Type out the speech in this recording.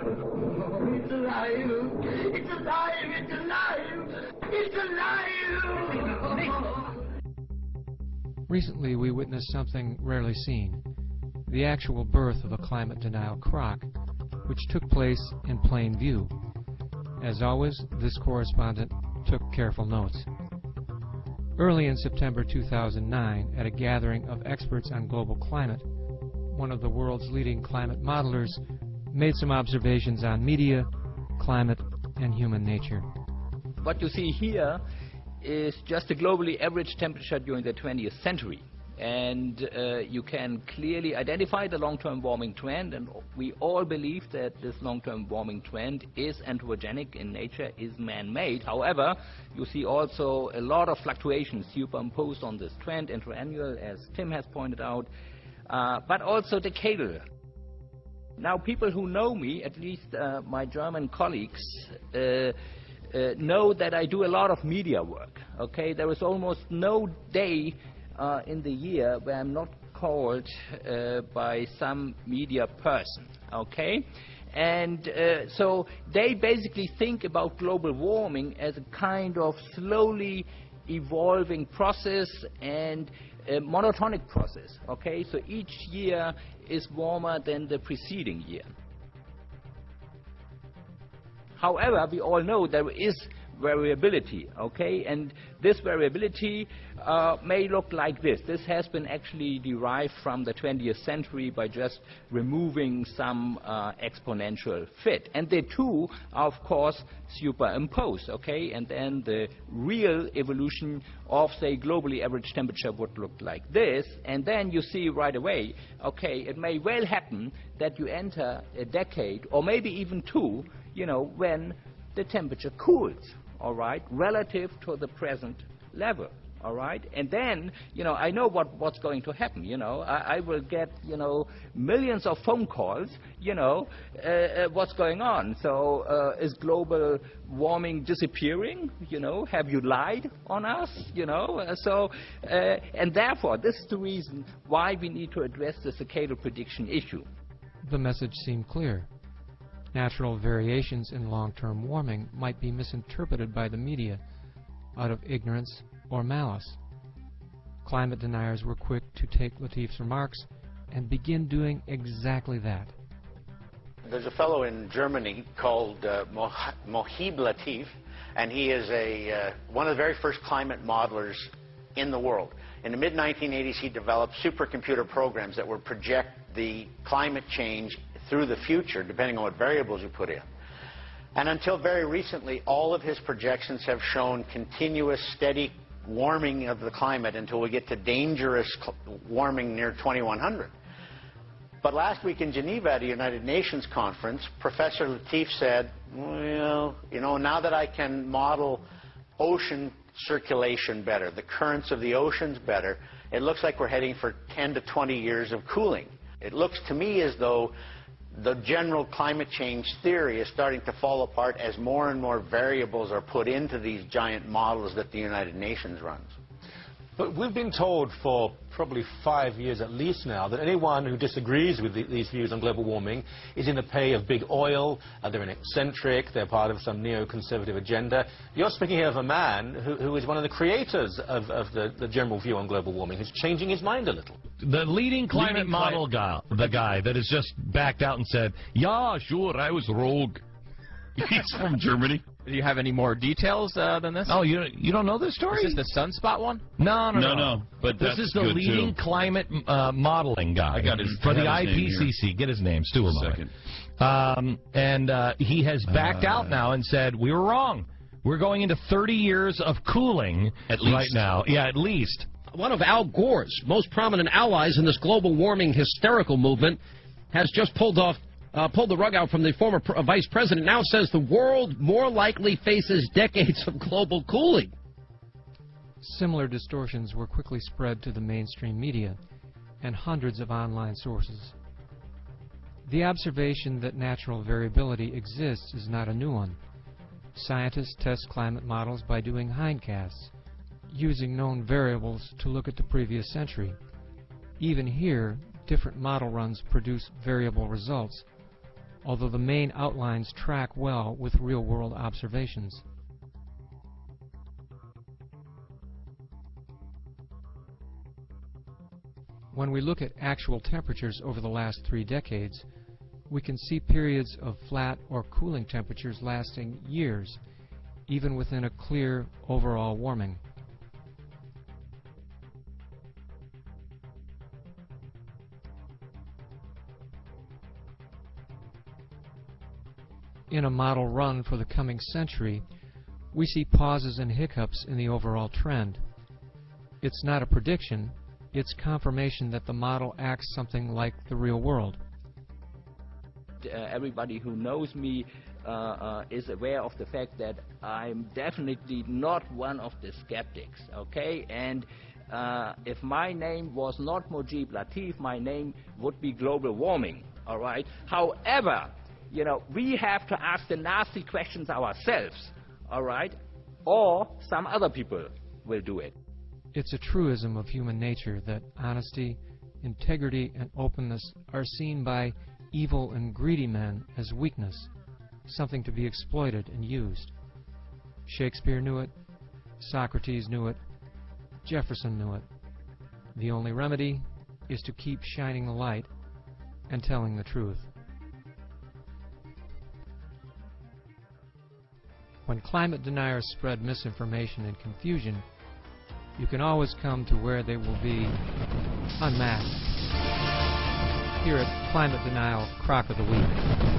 It's alive! It's alive! It's alive! It's alive! Recently, we witnessed something rarely seen, the actual birth of a climate denial crock, which took place in plain view. As always, this correspondent took careful notes. Early in September 2009, at a gathering of experts on global climate, one of the world's leading climate modelers made some observations on media, climate, and human nature. What you see here is just the globally average temperature during the 20th century. And you can clearly identify the long-term warming trend, and we all believe that this long-term warming trend is anthropogenic in nature, is man-made. However, you see also a lot of fluctuations superimposed on this trend, interannual, as Tim has pointed out, but also decadal. Now, people who know me, at least my German colleagues, know that I do a lot of media work. Okay, there is almost no day in the year where I'm not called by some media person, okay? And so they basically think about global warming as a kind of slowly evolving process and a monotonic process, okay? So each year is warmer than the preceding year. However, we all know there is variability, okay, and this variability may look like this. This has been actually derived from the 20th century by just removing some exponential fit, and the two are of course superimposed, okay, and then the real evolution of, say, globally average temperature would look like this, and then you see right away, okay, it may well happen that you enter a decade or maybe even two, you know, when the temperature cools, all right, relative to the present level, all right? And then, you know, I know what's going to happen, you know. I will get, you know, millions of phone calls, you know, what's going on? So is global warming disappearing? You know, have you lied on us? You know, and therefore, this is the reason why we need to address the decadal prediction issue. The message seemed clear. Natural variations in long-term warming might be misinterpreted by the media out of ignorance or malice. Climate deniers were quick to take Latif's remarks and begin doing exactly that. There's a fellow in Germany called Mohib Latif, and he is one of the very first climate modelers in the world. In the mid-1980s, he developed supercomputer programs that would project the climate change through the future, depending on what variables you put in. And until very recently, all of his projections have shown continuous, steady warming of the climate until we get to dangerous warming near 2100. But last week in Geneva at a United Nations conference, Professor Latif said, well, you know, now that I can model ocean circulation better, the currents of the oceans better, it looks like we're heading for 10 to 20 years of cooling. It looks to me as though the general climate change theory is starting to fall apart as more and more variables are put into these giant models that the United Nations runs. But we've been told for probably 5 years at least now that anyone who disagrees with these views on global warming is in the pay of big oil, they're an eccentric, they're part of some neoconservative agenda. You're speaking here of a man who is one of the creators of the general view on global warming, who's changing his mind a little. The leading climate model guy, the guy that has just backed out and said, yeah, sure, I was rogue. He's from Germany. Do you have any more details than this? Oh, you don't know this story? Is this the Sunspot one? No. But this is the leading climate modeling guy. I got his for the IPCC. Get his name, Stu. And he has backed out now and said we were wrong. We're going into 30 years of cooling right now. Yeah, at least. One of Al Gore's most prominent allies in this global warming hysterical movement has just pulled the rug out from the former vice president. Now says the world more likely faces decades of global cooling. Similar distortions were quickly spread to the mainstream media and hundreds of online sources. The observation that natural variability exists is not a new one. Scientists test climate models by doing hindcasts, using known variables to look at the previous century. Even here, different model runs produce variable results, although the main outlines track well with real-world observations. When we look at actual temperatures over the last 3 decades, we can see periods of flat or cooling temperatures lasting years, even within a clear overall warming. In a model run for the coming century, we see pauses and hiccups in the overall trend. It's not a prediction, it's confirmation that the model acts something like the real world. Everybody who knows me is aware of the fact that I'm definitely not one of the skeptics, okay? And if my name was not Mujib Latif, my name would be global warming, all right? However, you know, we have to ask the nasty questions ourselves, all right? Or some other people will do it. It's a truism of human nature that honesty, integrity, and openness are seen by evil and greedy men as weakness, something to be exploited and used. Shakespeare knew it, Socrates knew it, Jefferson knew it. The only remedy is to keep shining the light and telling the truth. When climate deniers spread misinformation and confusion, you can always come to where they will be unmasked. Here at Climate Denial Crock of the Week.